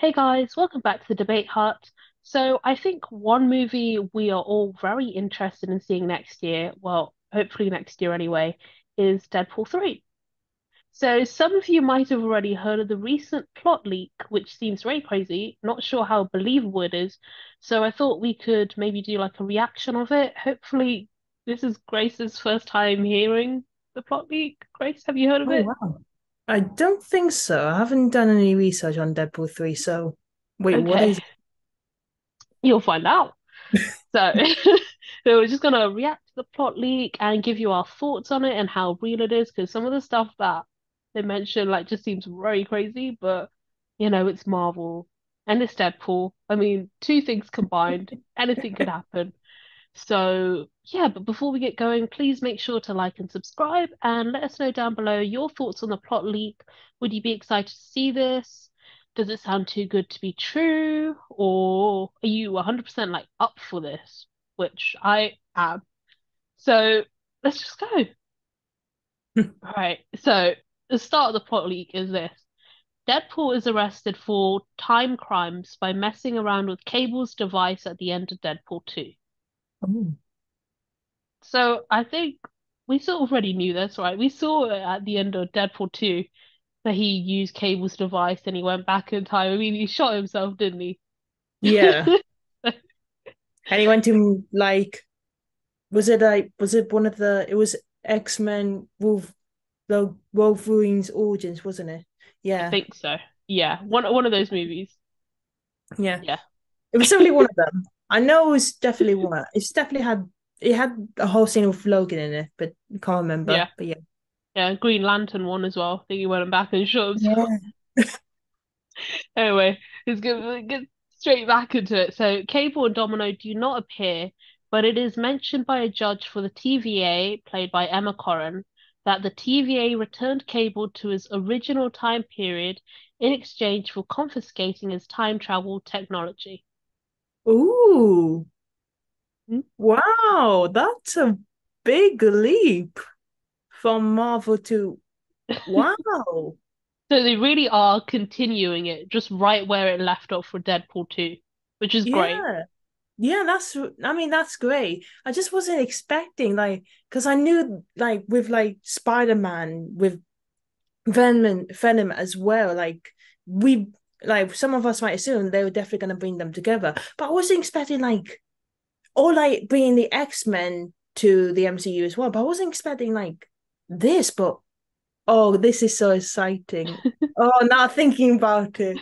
Hey guys, welcome back to the Debate Hut. So, I think one movie we are all very interested in seeing next year, well, hopefully next year anyway, is Deadpool 3. So, some of you might have already heard of the recent plot leak, which seems very crazy, not sure how believable it is. So, I thought we could maybe do like a reaction of it. Hopefully, this is Grace's first time hearing the plot leak. Grace, have you heard of Oh it? wow. I don't think so. I haven't done any research on Deadpool 3, so wait, what Okay, is you'll find out. So, so we're just gonna react to the plot leak and give you our thoughts on it and how real it is, because some of the stuff that they mention like just seems very crazy, but it's Marvel and it's Deadpool. I mean, two things combined, anything could happen. So, yeah, but before we get going, please make sure to like and subscribe and let us know down below your thoughts on the plot leak. Would you be excited to see this? Does it sound too good to be true? Or are you 100% like up for this? Which I am. So, let's just go. it? All right. So, the start of the plot leak is this. Deadpool is arrested for time crimes by messing around with Cable's device at the end of Deadpool 2. Oh. So I think we sort of already knew this, right? We saw it at the end of Deadpool 2 that he used Cable's device and he went back in time. I mean, he shot himself, didn't he? Yeah. And he went to was it one of it was X-Men the Wolverine's Origins, wasn't it? I Yeah. think so. Yeah, one of those movies. Yeah. Yeah. It was definitely one of them. I know it was definitely one. It's definitely had it had a whole scene with Logan in it, but I can't remember. Yeah. But yeah. Yeah, Green Lantern one as well. I think he went back and shot himself. Yeah. Anyway, let's get straight back into it. So, Cable and Domino do not appear, but it is mentioned by a judge for the TVA, played by Emma Corrin, that the TVA returned Cable to his original time period in exchange for confiscating his time travel technology. Ooh. Hmm? Wow, that's a big leap from Marvel to wow. So they really are continuing it just right where it left off for Deadpool 2, which is great. Yeah. Yeah, I mean that's great. I just wasn't expecting because I knew with Spider-Man with Venom as well, we some of us might assume they were definitely gonna bring them together. But I wasn't expecting or bringing the X-Men to the MCU as well. But I wasn't expecting this, but oh, this is so exciting. Oh, now thinking about it.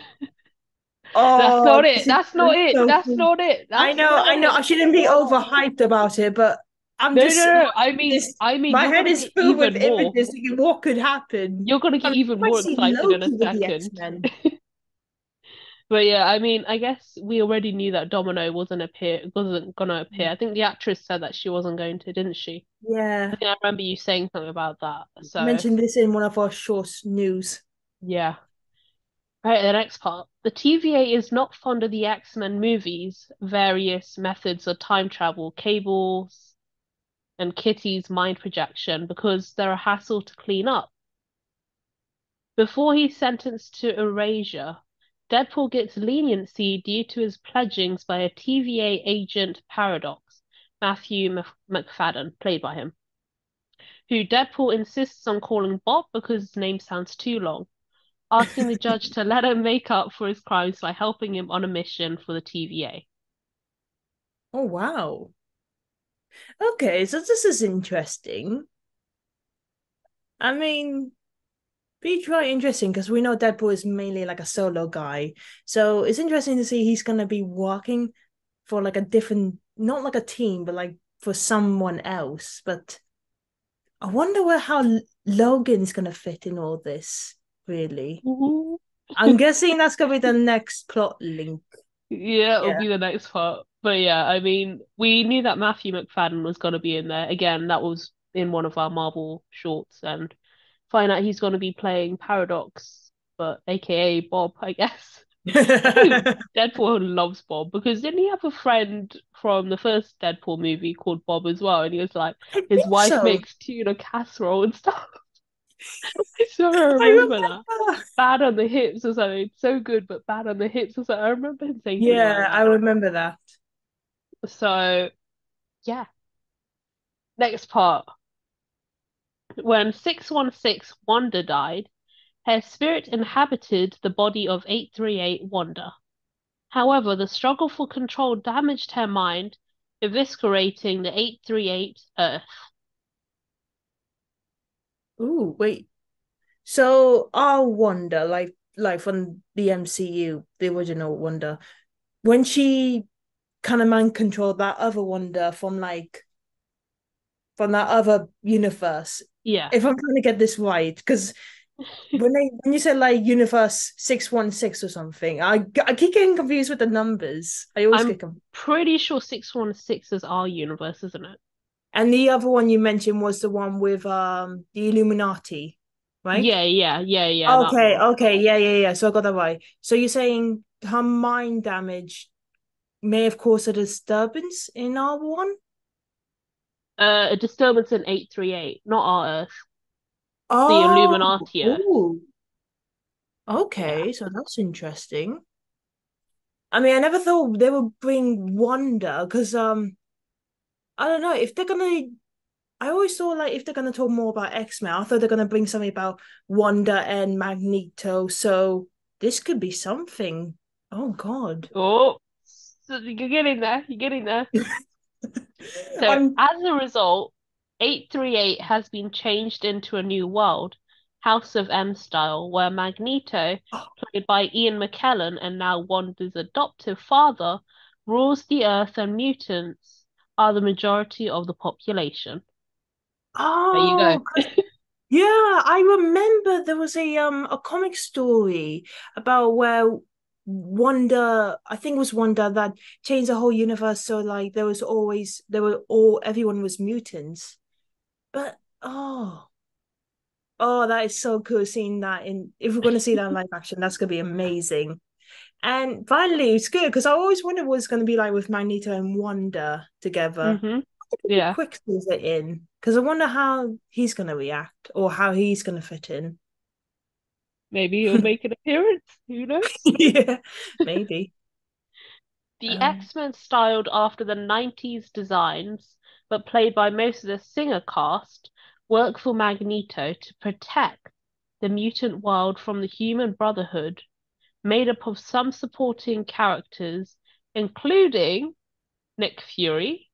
That's Oh, not it. this is That's not it. so That's cool. not it. That's not I know. it. I shouldn't be overhyped about it, but I'm No, no, just no. I mean, my you're head gonna is get filled with even more. images thinking what could happen. You're gonna I get mean, even I might more see excited in a Loki with the second. X-Men. But yeah, I mean, I guess we already knew that Domino wasn't gonna appear. I think the actress said that she wasn't going to, didn't she? I Yeah, think I remember you saying something about that. I So mentioned this in one of our short news. yeah. Right, the next part. The TVA is not fond of the X-Men movies, various methods of time travel, cables, and Kitty's mind projection because they're a hassle to clean up. Before he's sentenced to erasure, Deadpool gets leniency due to his pledgings by a TVA agent Paradox, McFadden, played by him, who Deadpool insists on calling Bob because his name sounds too long, asking the judge to let him make up for his crimes by helping him on a mission for the TVA. Oh wow. Okay, so this is interesting. I mean, be quite interesting because we know Deadpool is mainly like a solo guy. So it's interesting to see he's gonna be working for like a different, not like a team, but like for someone else. But I wonder how Logan's gonna fit in all this, really. Ooh. I'm guessing that's gonna be the next plot link. Yeah, it'll Yeah. be the next part. But yeah, I mean, we knew that Matthew McFadden was going to be in there. Again, that was in one of our Marvel shorts, and find out he's going to be playing Paradox, but AKA Bob, I guess. I think Deadpool loves Bob because didn't he have a friend from the first Deadpool movie called Bob as well? And he was like, I his think wife so. makes tuna casserole and stuff. So I I remember that. remember. Bad on the hips or something. So good, but bad on the hips or something. I remember him saying something like Yeah, I that. remember that. So yeah, next part. When 616 Wanda died, her spirit inhabited the body of 838 Wanda. However, the struggle for control damaged her mind, eviscerating the 838 Earth. Ooh, wait. So our Wanda, like from the MCU, the original Wanda, when she kind of mind controlled that other Wanda from that other universe. Yeah, If I'm trying to get this right, because when you said like universe 616 or something, I keep getting confused with the numbers. I always I'm get confused. pretty sure 616 is our universe, isn't it? And the other one you mentioned was the one with the Illuminati, right? Yeah, that Okay, one. okay, yeah. So I got that right. So you're saying her mind damage may have caused a disturbance in R1? A disturbance in 838, not our Earth, the Oh, Illuminati Earth. ooh, Yeah. okay, so that's interesting. I mean, I never thought they would bring Wanda because I don't know if they're gonna. I always thought like if they're gonna talk more about X-Men, I thought they're gonna bring something about Wanda and Magneto. So this could be something. Oh God. Oh, so you're getting there. You're getting there. So, I'm as a result, 838 has been changed into a new world, House of M style, where Magneto, played by Ian McKellen and now Wanda's adoptive father, rules the Earth and mutants are the majority of the population. There you go. oh yeah, I remember there was a comic story about where Wanda, I think it was Wanda that changed the whole universe. So like there were all everyone was mutants. But oh, that is so cool seeing that in if we're gonna see that in live action, that's gonna be amazing. And finally, it's good because I always wondered what it's gonna be like with Magneto and Wanda together. hmm Yeah, Quicksilver in because I wonder how he's gonna react or how he's gonna fit in. maybe he'll make an appearance. Who knows? Yeah, maybe. The Um, X-Men styled after the 90s designs, but played by most of the singer cast, work for Magneto to protect the mutant world from the Human Brotherhood, made up of some supporting characters, including Nick Fury,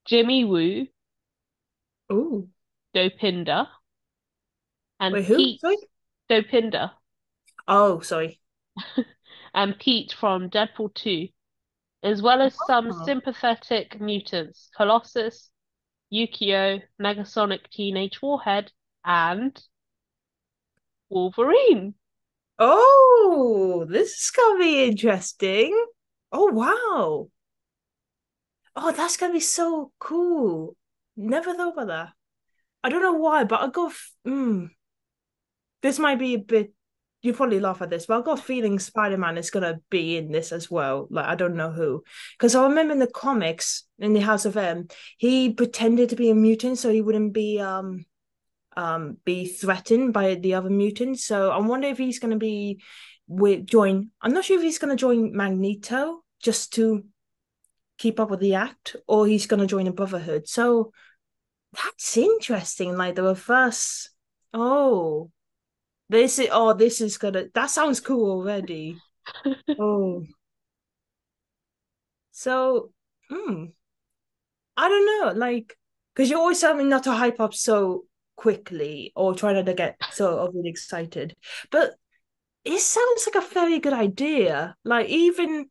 Jimmy Woo, oh, Dopinder, and wait, who? Pete Sorry. Dopinder, Oh, sorry. and Pete from Deadpool 2, as well as some Oh. sympathetic mutants, Colossus, Yukio, Megasonic Teenage Warhead, and Wolverine. Oh, this is gonna be interesting. Oh, wow. Oh, that's gonna be so cool. Never thought about that. I don't know why, but I got this might be a bit you probably laugh at this, but I've got a feeling Spider-Man is gonna be in this as well. Like I don't know who. Because I remember in the comics in the House of M, he pretended to be a mutant so he wouldn't be threatened by the other mutants. So I wonder if he's gonna be with join I'm not sure if he's gonna join Magneto just to keep up with the act, or he's gonna join the Brotherhood. So that's interesting. Like the reverse. Oh, this is gonna that sounds cool already. Oh, so I don't know, like because you always tell me not to hype up so quickly or try not to get so overly excited. But it sounds like a very good idea. Like even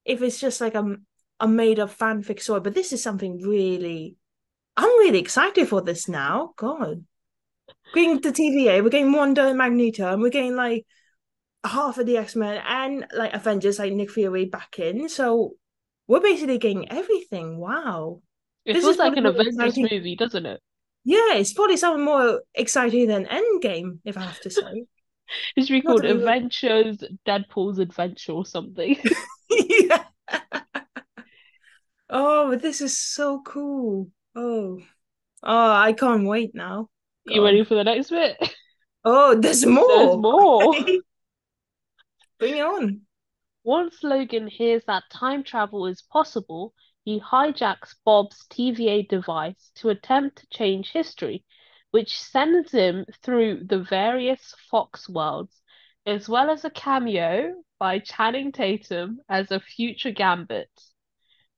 if it's just like a made up fanfic story, but this is something really I'm really excited for this now. God. Getting the TVA, we're getting Wanda and Magneto, and we're getting like half of the X-Men and like Avengers, like Nick Fury back in. So we're basically getting everything. Wow. It This is feels like probably an more Avengers exciting. movie, doesn't it? Yeah, it's probably something more exciting than Endgame, if I have to say. It should be Not called to be Adventures Deadpool's Adventure or something. yeah. Oh, but this is so cool. Oh, I can't wait now. You ready for the next bit? Oh, there's There's more. more. Okay. Bring it on. Once Logan hears that time travel is possible, he hijacks Bob's TVA device to attempt to change history, which sends him through the various Fox worlds, as well as a cameo by Channing Tatum as a future Gambit,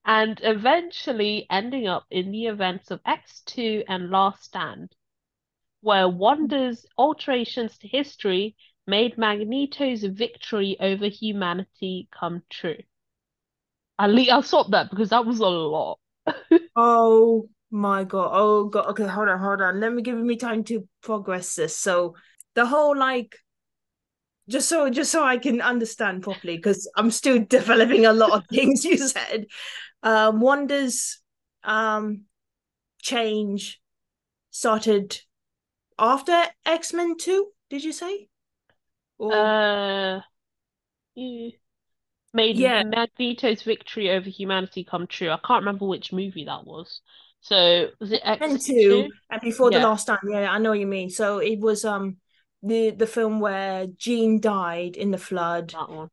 and eventually ending up in the events of X2 and Last Stand, where Wanda's alterations to history made Magneto's victory over humanity come true. I'll stop that because that was a lot. Oh my God. Oh God. Okay, hold on, hold on. Let me give me time to progress this. So the whole like just so I can understand properly, because I'm still developing a lot of things you said. Wanda's um change started after X-Men 2, did you say? Or Uh, yeah. Made yeah, Magneto's victory over humanity come true. I can't remember which movie that was. So was it and 2 X2? and Before the Yeah, Last Stand. Yeah, I know what you mean. So it was the film where Jean died in the flood. that one.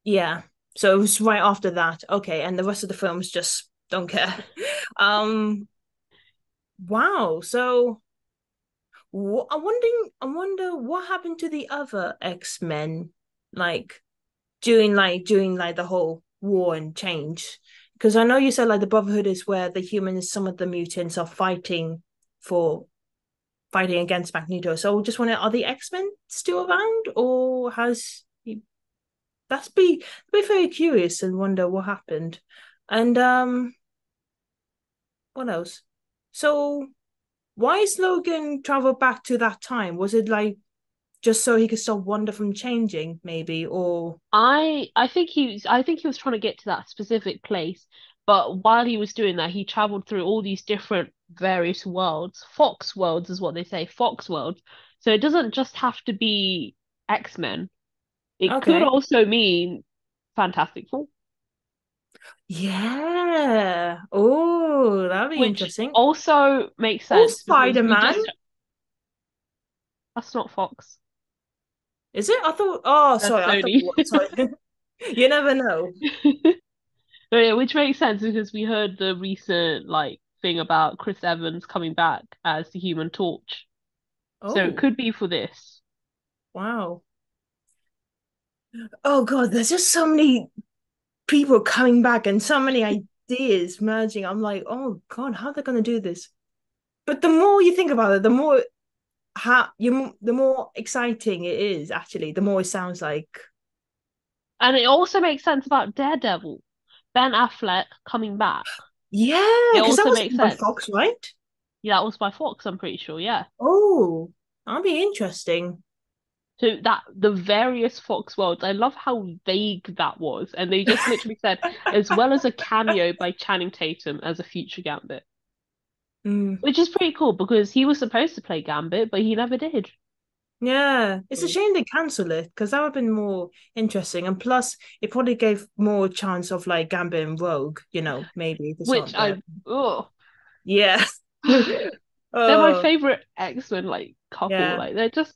Yeah. So it was right after that. Okay, and the rest of the films just don't care. Um wow. So I wonder what happened to the other X-Men, like during the whole war and change. Because I know you said like the Brotherhood is where the humans, some of the mutants are for fighting against Magneto. So just wondering, are the X-Men still around, or has he? Be very curious and wonder what happened. And what else? So why is Logan travel back to that time? Was it like just so he could stop Wanda from changing, maybe? Or I think he was trying to get to that specific place, but while he was doing that, he traveled through all these different various worlds. Fox worlds is what they say, Fox worlds. So it doesn't just have to be X-Men. It could okay. also mean Fantastic Four, Yeah. Oh, that'd be which interesting. also makes Oh, sense because we Spider-Man. just that's not Fox. Is it? I thought, oh, That's sorry. I thought, Sony. sorry. You never know. But yeah, which makes sense because we heard the recent like thing about Chris Evans coming back as the Human Torch. So it Oh, could be for this. wow. Oh, God, there's just so many people coming back and so many ideas merging. I'm like, oh, God, how are they going to do this? But the more you think about it, the more exciting it is, actually, the more it sounds like. And it also makes sense about Daredevil. Ben Affleck coming back. Yeah, It because that also was makes by sense. Fox, right? Yeah, that was by Fox, I'm pretty sure, yeah. Oh, that'll be interesting. So that the various Fox worlds, I love how vague that was. And they just literally said, as well as a cameo by Channing Tatum as a future Gambit. Mm. Which is pretty cool because he was supposed to play Gambit, but he never did. Yeah, it's a shame they cancel it because that would have been more interesting. And plus, it probably gave more chance of like Gambit and Rogue, maybe if it's Which not there. I oh Yeah. they're my Oh, favorite X-Men like couple. yeah. Like they're just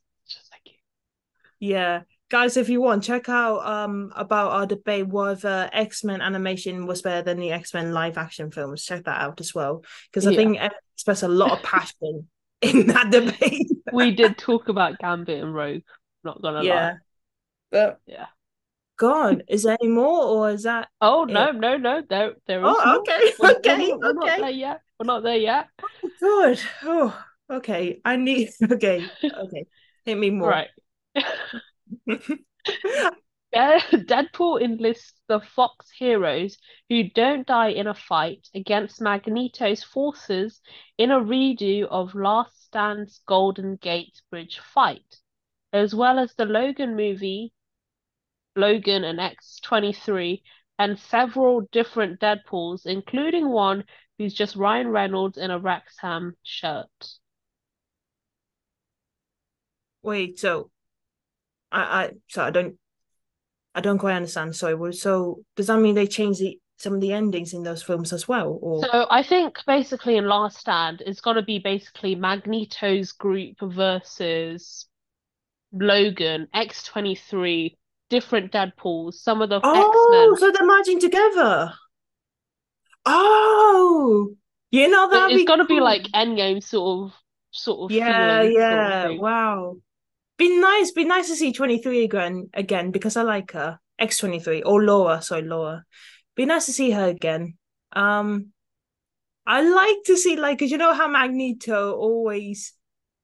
like Yeah. Guys, if you want, check out about our debate whether X-Men animation was better than the X-Men live action films. Check that out as well. Because I yeah. think Emma expressed a lot of passion in that debate. We did talk about Gambit and Rogue, not gonna lie. Yeah. But Yeah. God, is there any more or is that Oh it? no, no, no, there is Oh, more. okay, okay, We're not okay. there yet. We're not there yet. Good. Oh, okay. I need. Okay, okay. Hit me more. Right. Yeah, Deadpool enlists the Fox heroes who don't die in a fight against Magneto's forces in a redo of Last Stand's Golden Gate Bridge fight, as well as the Logan movie, Logan and X-23, and several different Deadpools, including one who's just Ryan Reynolds in a Wrexham shirt. Wait. So I don't quite understand. Sorry. So does that mean they changed the some of the endings in those films as well, or So I think basically in Last Stand, it's gonna be basically Magneto's group versus Logan, X-23, different Deadpools, some of the oh, X-Men. so they're merging together. Oh, that'd It's be gonna be cool. like Endgame sort of Yeah, feeling sort of yeah. thing. Wow. Be nice to see 23 again because I like her. X-23 or Laura, sorry, Laura. Be nice to see her again. Um, I like to see like because you know how Magneto always.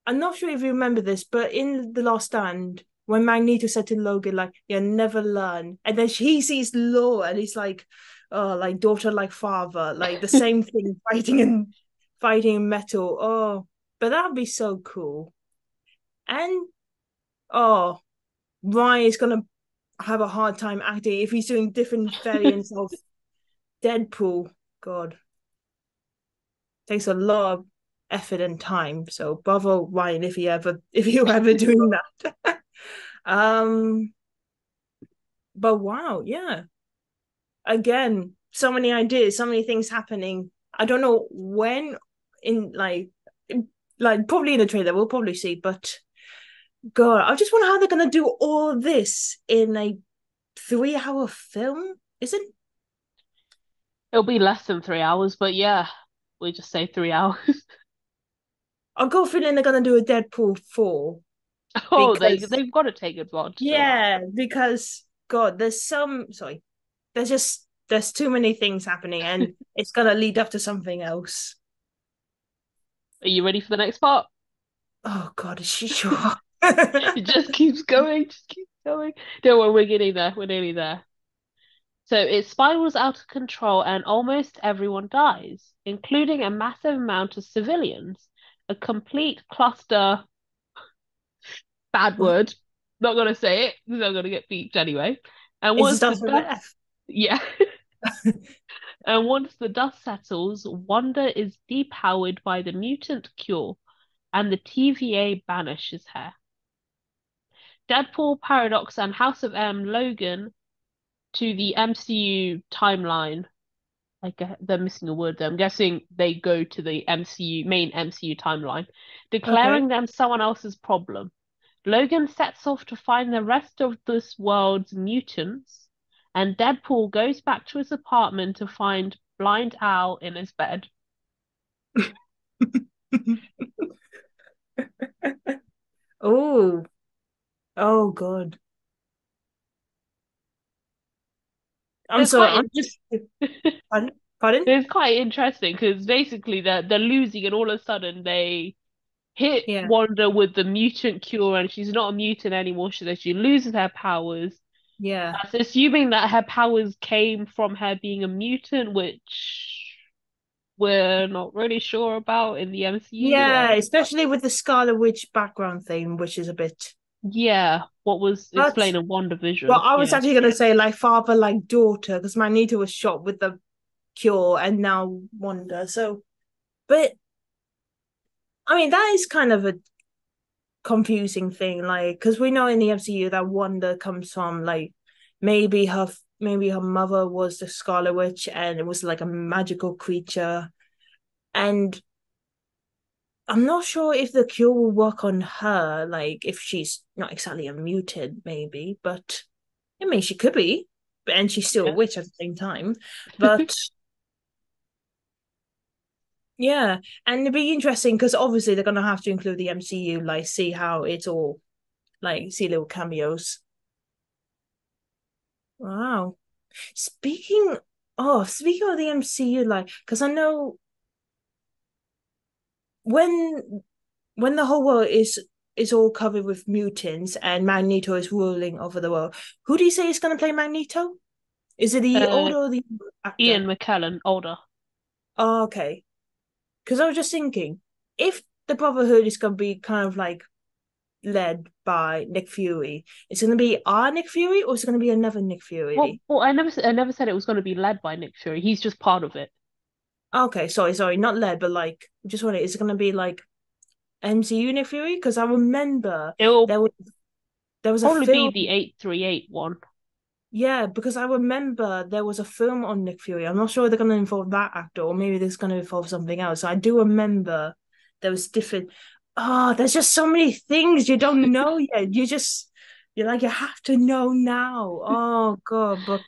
I'm not sure if you remember this, but in The Last Stand, when Magneto said to Logan, like, "You never learn," and then he sees Laura and he's like, "Oh, like daughter, like father, like the same thing, fighting in metal." Oh, but that'd be so cool. And oh, Ryan is gonna have a hard time acting if he's doing different variants of Deadpool. God, takes a lot of effort and time. So bravo, Ryan, if you ever doing that. um, but wow, yeah. Again, so many ideas, so many things happening. I don't know when in like probably in the trailer we'll probably see, but God, I just wonder how they're gonna do all of this in a 3 hour film. Is it? It'll be less than 3 hours, but yeah, we just say 3 hours. I've got a feeling they're gonna do a Deadpool 4 Oh, because they've got to take advantage of that. yeah, because God, there's too many things happening and it's gonna lead up to something else. Are you ready for the next part? Oh God, is she sure? It just keeps going, just keeps going. Don't worry, we're getting there. We're nearly there. So it spirals out of control and almost everyone dies, including a massive amount of civilians. A complete cluster, bad What? word. Not gonna say it because I'm gonna get beeped anyway. And It once the starts with an dust, F. yeah, and once the dust settles, Wanda is depowered by the mutant cure, and the TVA banishes her. Deadpool, Paradox, and House of M Logan to the MCU timeline. They're missing a word there. I'm guessing they go to the main MCU timeline, Okay. declaring them someone else's problem. Logan sets off to find the rest of this world's mutants, and Deadpool goes back to his apartment to find Blind Al in his bed. Oh, oh God. I'm It's sorry. quite I'm just pardon. Pardon? it's quite interesting because basically they're losing, and all of a sudden they hit Yeah, Wanda with the mutant cure, and she's not a mutant anymore. She loses her powers. yeah, That's assuming that her powers came from her being a mutant, which we're not really sure about in the MCU. yeah. Especially with the Scarlet Witch background thing, which is a bit. Yeah, what was But explained in well, WandaVision. I was Yeah. actually gonna say like father, like daughter, because Magneto was shot with the cure, and now Wanda. So, but I mean that is kind of a confusing thing, like because we know in the MCU that Wanda comes from like maybe her mother was the Scarlet Witch and it was like a magical creature, and I'm not sure if the cure will work on her, like if she's not exactly a mutant, maybe, but I mean she could be, and she's still a Yeah. witch at the same time. But yeah, and it'd be interesting because obviously they're gonna have to include the MCU, like see how it's all like see little cameos. Wow. Speaking speaking of the MCU, like, because I know when the whole world is all covered with mutants and Magneto is ruling over the world, who do you say is going to play Magneto? Is it the Uh, older or the Ian actor? McKellen, older. Oh, okay. Because I was just thinking, if the Brotherhood is going to be kind of like led by Nick Fury, it's going to be our Nick Fury or is it going to be another Nick Well, Fury? well, I never said it was going to be led by Nick Fury. He's just part of it. Okay, sorry, not led, but like, just wondering, is it going to be like MCU Nick Fury? Because I remember It'll there was there was a probably be film. the 838 one. Yeah, because I remember there was a film on Nick Fury. I'm not sure they're going to involve that actor, or maybe there's going to involve something else. I do remember there was different. Oh, there's just so many things you don't know yet. You're like, you have to know now. Oh God, but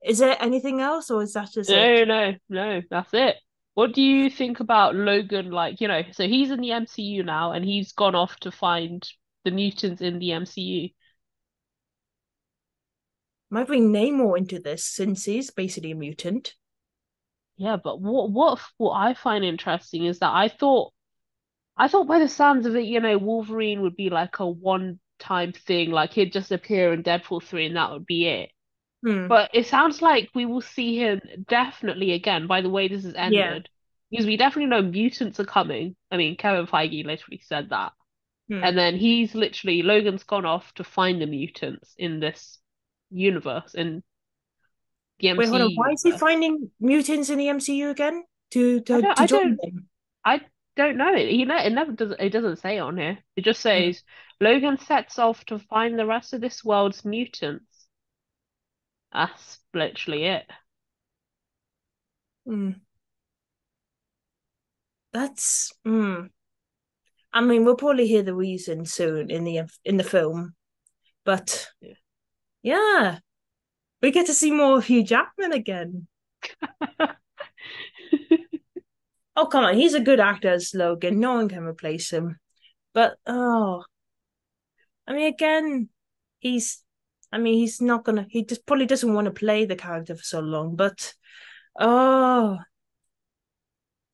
is there anything else, or is that just it? No, no, no, that's it. What do you think about Logan? Like, so he's in the MCU now and he's gone off to find the mutants in the MCU. Might bring Namor into this since he's basically a mutant. Yeah, but what I find interesting is that I thought by the sounds of it, Wolverine would be like a one-time thing, like he'd just appear in Deadpool 3 and that would be it. Hmm. But it sounds like we will see him definitely again by the way this has Yeah. ended. Because we definitely know mutants are coming. I mean, Kevin Feige literally said that. Hmm. And then Logan's gone off to find the mutants in this universe, in the Wait, hold on. MCU Why is he universe. finding mutants in the MCU again to I to don't, to I join don't, them? I don't know it. It never does, it doesn't say on here. It just Hmm. says Logan sets off to find the rest of this world's mutants. That's literally it. Hmm. That's I mean, we'll probably hear the reason soon in the film, but Yeah. yeah, we get to see more of Hugh Jackman again. Oh, come on, he's a good actor as Logan. No one can replace him. But oh, I mean, again, he's, I mean, he's not gonna. He just probably doesn't want to play the character for so long. But oh,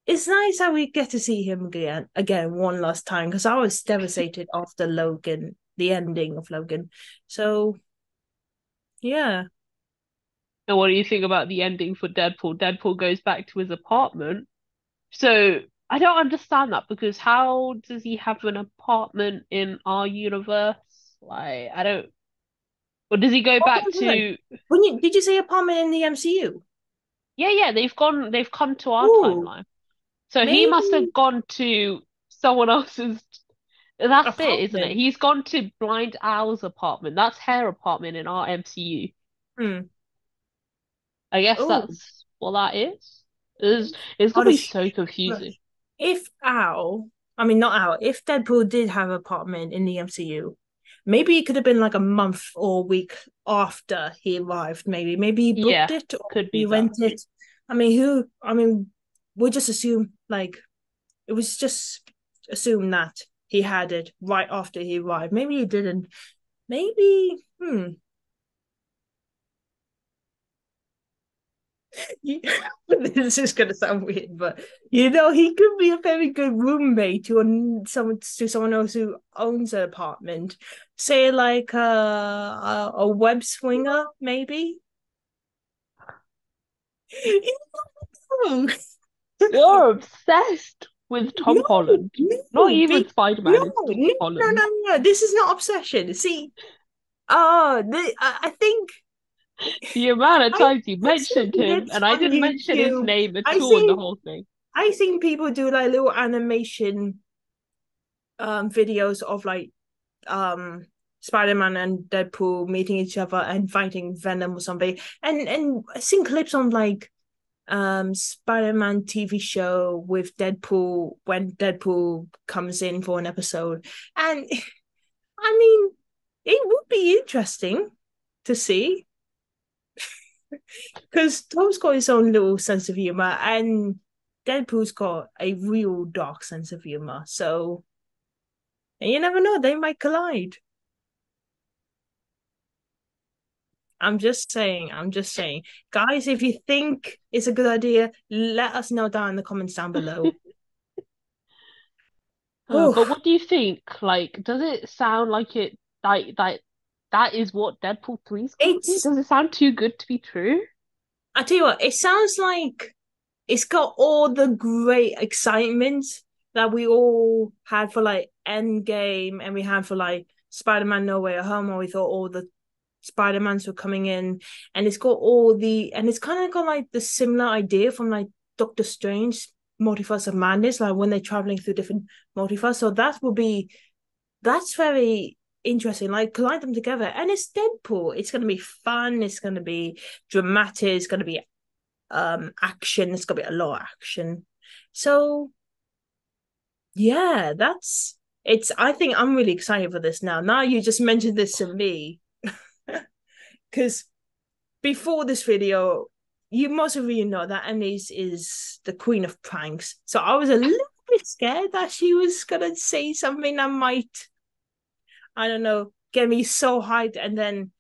it's nice how we get to see him again one last time because I was devastated after Logan, the ending of Logan. So yeah. And what do you think about the ending for Deadpool? Deadpool goes back to his apartment. So I don't understand that because how does he have an apartment in our universe? Like, I don't. Or does he go Oh, back right. to? When you did you say apartment in the MCU? Yeah, yeah, they've come to our Oh, timeline. So he must maybe have gone to someone else's. That's it, isn't it? apartment. He's gone to Blind Owl's apartment. That's her apartment in our MCU. Hmm. I guess Oh, that's what that is. It's oh, gonna be so confusing. if Al, I mean not Al, if Deadpool did have an apartment in the MCU, maybe it could have been like a month or a week after he arrived. Maybe he booked Yeah, it or could be he that. rented. I mean, who? I mean, we'll just assume like it was just assume that he had it right after he arrived. Maybe he didn't. Maybe. This is gonna sound weird, but he could be a very good roommate to someone else who owns an apartment. Say like a web swinger, maybe. No, You're obsessed with Tom no, Holland. Not no, even Spider-Man, it's Tom Holland. no. This is not obsession. See, oh, I think The amount of I times you I've seen mentioned him, clips and I on didn't mention his YouTube. name at I all in the seen whole thing. I seen people do like little animation videos of like Spider-Man and Deadpool meeting each other and fighting Venom or something. And I've seen clips on like Spider-Man TV show with Deadpool when Deadpool comes in for an episode. And I mean it would be interesting to see because Tom's got his own little sense of humor and Deadpool's got a real dark sense of humor. So and you never know, they might collide. I'm just saying. Guys, if you think it's a good idea, let us know down in the comments down below. Whew. But what do you think? Like, does it sound like that is what Deadpool 3 is gonna be? It's Does it sound too good to be true? I tell you what, it sounds like it's got all the great excitement that we all had for like Endgame and we had for like Spider-Man No Way Home, where we thought all the Spider-Mans were coming in, and it's got all the and it's kind of got like the similar idea from like Doctor Strange Multiverse of Madness, like when they're traveling through different multiverse. So that's very interesting. Like collide them together, and it's Deadpool. It's gonna be fun. It's gonna be dramatic. It's gonna be action. It's gonna be a lot of action. So yeah, that's it's. I think I'm really excited for this now. Now you just mentioned this to me, because before this video, you most of you know that Emmys is the queen of pranks. So I was a little bit scared that she was gonna say something that might, I don't know, get me so hyped and then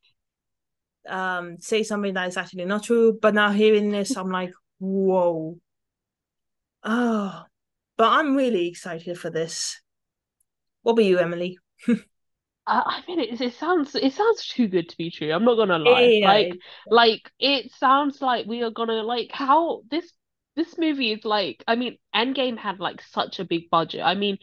say something that is actually not true. But now hearing this, I'm like, whoa. Oh, but I'm really excited for this. What about you, Emily? I mean, it sounds too good to be true. I'm not gonna lie. Yeah, Like it sounds like we are gonna like how this movie is like. I mean, Endgame had like such a big budget. I mean,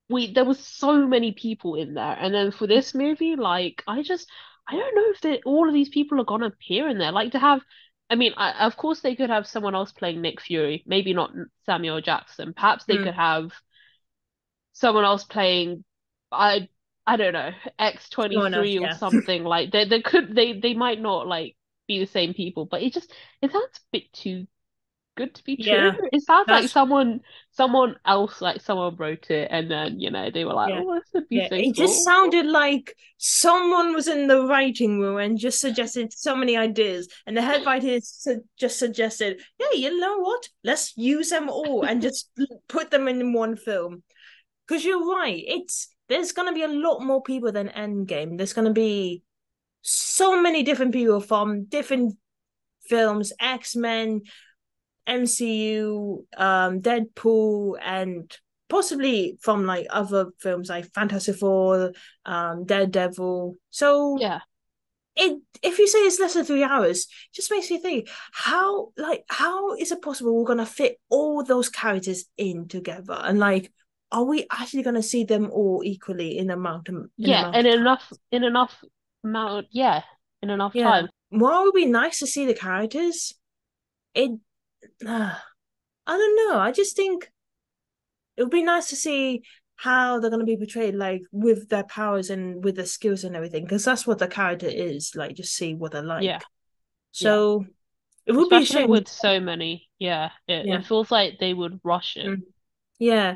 we there was so many people in there, and then for this movie, like I don't know if all of these people are gonna appear in there. Like to have. I mean, of course they could have someone else playing Nick Fury. Maybe not Samuel Jackson. Perhaps they could mm, have someone else playing. I I don't know, someone else, X-23 or yeah. something like they could they might not like be the same people, but it sounds a bit too good to be true. Yeah, It sounds like that's someone else like someone wrote it and then they were like, yeah. oh, this would be Yeah, so it just cool. sounded like someone was in the writing room and just suggested so many ideas, and the head writer just suggested, "Yeah, you know what? Let's use them all and just put them in one film." Because you're right, it's there's gonna be a lot more people than Endgame. There's gonna be so many different people from different films, X-Men, MCU, Deadpool, and possibly from like other films like Fantastic Four, Daredevil. So Yeah. it if you say it's less than 3 hours, just makes me think how is it possible we're gonna fit all those characters in together and like are we actually gonna see them all equally in Yeah, amount and of time? enough amount, yeah, in enough Yeah. time. While it would be nice to see the characters, it I don't know. I just think it would be nice to see how they're going to be portrayed, like with their powers and with their skills and everything, because that's what the character is. Like, just see what they're Yeah. like. Yeah. So it would be a Especially shame. with so many. Yeah. Yeah, It feels like they would rush it. mm, yeah,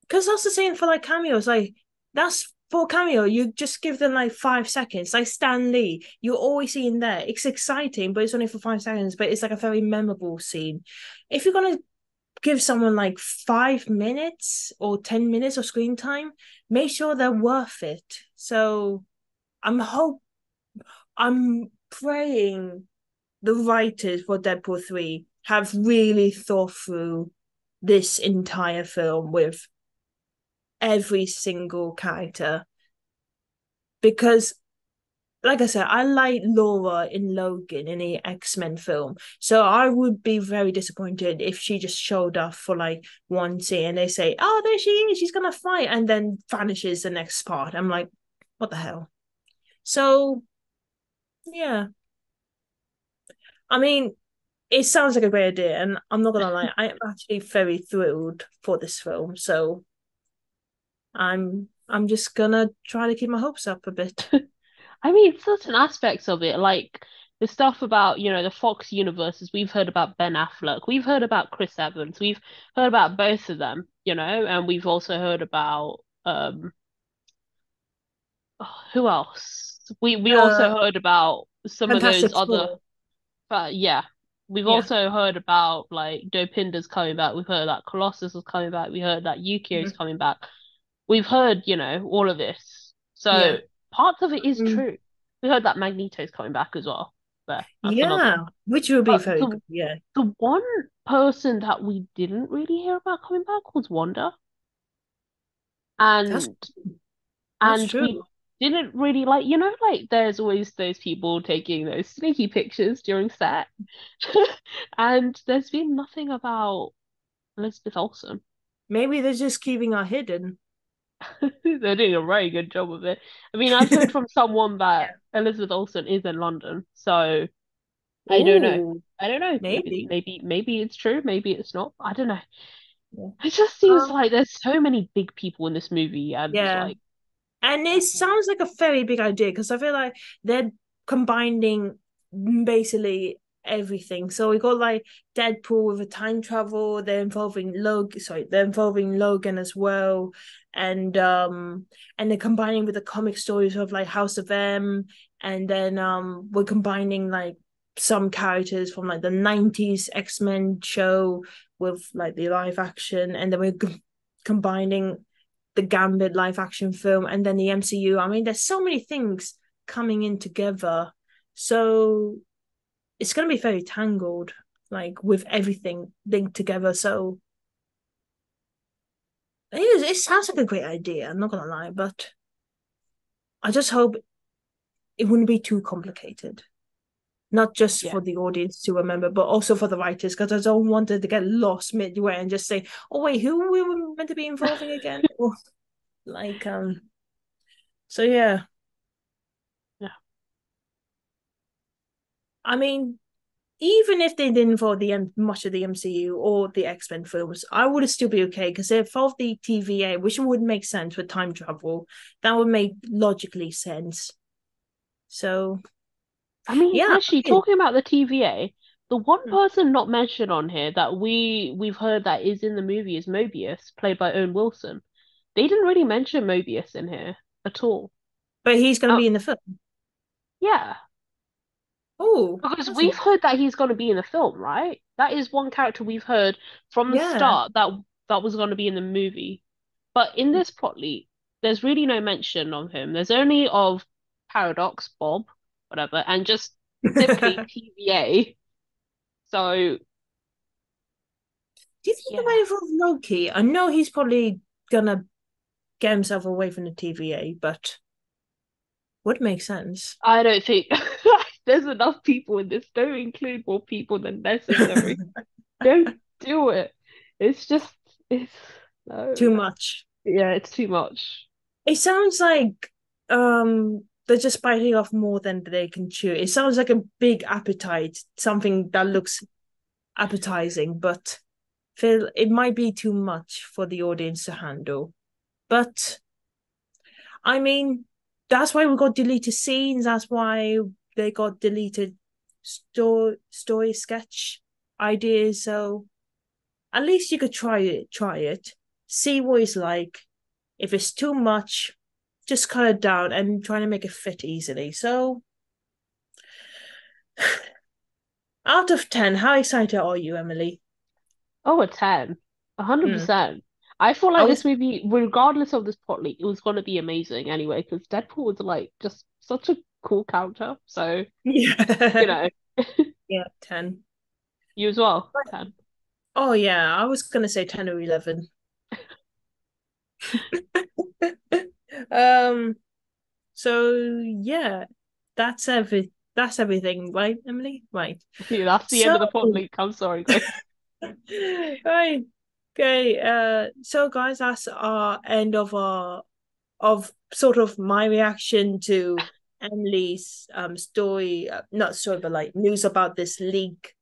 because that's the same for like cameos. Like that's for cameo, you just give them like 5 seconds. Like Stan Lee, you're always seeing there. It's exciting, but it's only for 5 seconds. But it's like a very memorable scene. If you're gonna give someone like 5 minutes or 10 minutes of screen time, make sure they're worth it. So I'm hope I'm praying the writers for Deadpool 3 have really thought through this entire film with every single character because like I said, I like Laura in Logan in the X-Men film. So I would be very disappointed if she just showed up for like one scene and they say, oh, there she is, she's gonna fight, and then vanishes the next part. I'm like, what the hell? So yeah. I mean, it sounds like a great idea, and I'm not gonna lie, I am actually very thrilled for this film. So I'm just gonna try to keep my hopes up a bit. I mean, certain aspects of it, like the stuff about, the Fox universes, we've heard about Ben Affleck, we've heard about Chris Evans, we've heard about both of them, and we've also heard about who else? We Uh also heard about some of those Fantastic other Four. yeah. We've Yeah. also heard about like Dopinda's coming back. We've heard that Colossus is coming back. We heard that Yukio's Mhm. coming back. We've heard, all of this. So Yeah. parts of it is Mm. true. We heard that Magneto's coming back as well. There, that's another one. Yeah, which will be But very good. Yeah. the one person that we didn't really hear about coming back was Wanda, That's and that's we true. didn't really like there's always those people taking those sneaky pictures during set, and there's been nothing about Elizabeth Olsen. Maybe they're just keeping our hidden. They're doing a very good job of it. I mean, I've heard from someone that Elizabeth Olsen is in London, so I don't know. Oh, I don't know. maybe. Maybe it's true. Maybe it's not. I don't know. Yeah. It just seems Um, like there's so many big people in this movie, and yeah. like And it sounds like a very big idea because I feel like they're combining basically everything. So we got like Deadpool with a time travel. They're involving Logan as well, and they're combining with the comic stories of like House of M, and then we're combining like some characters from like the 90s X-Men show with like the live action, and then we're combining the Gambit live action film and then the MCU. I mean, there's so many things coming in together. So it's going to be very tangled, like with everything linked together. So it sounds like a great idea. I'm not going to lie, but I just hope it wouldn't be too complicated. Not just Yeah. for the audience to remember, but also for the writers, because I don't want it to get lost midway and just say, "Oh wait, who we were meant to be involving again?" Or, like, so yeah, Yeah. I mean, even if they didn't involve much of the MCU or the X-Men films, I would still be okay because they involved the TVA, which would make sense with time travel. That would make logically sense. So I mean, yeah, actually, talking about the TVA, the one person not mentioned on here that we've heard that is in the movie is Mobius, played by Owen Wilson. They didn't really mention Mobius in here at all. but he's going to Oh, be in the film. yeah, Oh, because that's we've heard that he's going to be in the film, right? That is one character we've heard from the yeah. start that was going to be in the movie. But in this plot leak, there's really no mention of him. There's only of Paradox, Bob, whatever, and just simply Do TVA. So you think they yeah, might involve Loki? I know he's probably gonna get himself away from the TVA, but would make sense. I don't think there's enough people in this. Don't include more people than necessary. Don't do it. It's just it's Too no. much. Yeah, it's too much. It sounds like they're just biting off more than they can chew. It sounds like a big appetite, something that looks appetizing, but feel it might be too much for the audience to handle. But I mean, that's why we got deleted scenes. That's why they got deleted story sketch ideas. So at least you could try it, see what it's like. If it's too much, just cut it down and try to make it fit easily. So out of 10, how excited are you, Emily? Oh, a 10. Hmm. 100%. I feel I like this was movie, regardless of this plot leak, it was gonna be amazing anyway, because Deadpool was like just such a cool character. So, you yeah. know, Yeah, 10. you as well, 10. Oh yeah, I was gonna say 10 or 11. um so yeah, that's everything, right, Emily? Right. Yeah, that's the end So of the plot leak. I'm sorry, Grace. right. Okay, so guys, that's our end of our of sort of my reaction to Emily's story, not story, but like news about this leak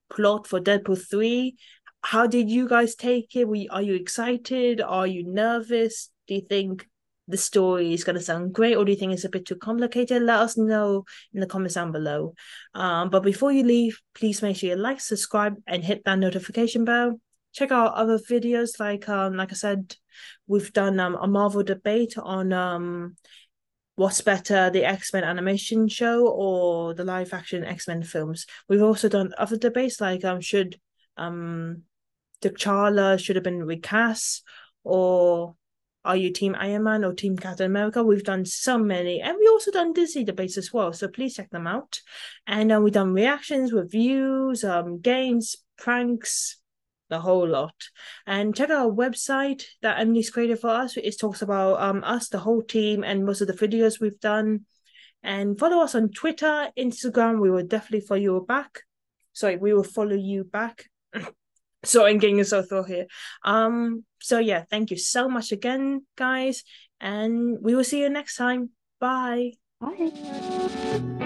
plot for Deadpool 3. How did you guys take it? Are you excited? Are you nervous? Do you think the story is going to sound great, or do you think it's a bit too complicated? Let us know in the comments down below. But before you leave, please make sure you like, subscribe, and hit that notification bell. Check out other videos like I said, we've done a Marvel debate on what's better, the X-Men animation show or the live action X-Men films. We've also done other debates like should um T'Challa should have been recast, or are you team Iron Man or team Captain America? We've done so many, and we also done Disney debates as well. So please check them out. And we've done reactions, reviews, games, pranks, the whole lot. And check out our website that Emily's created for us. It talks about us, the whole team, and most of the videos we've done. And follow us on Twitter, Instagram. We will definitely follow you back. Sorry, we will follow you back. Sorry, I'm getting so through here. So yeah, thank you so much again, guys, and we will see you next time. Bye. Bye.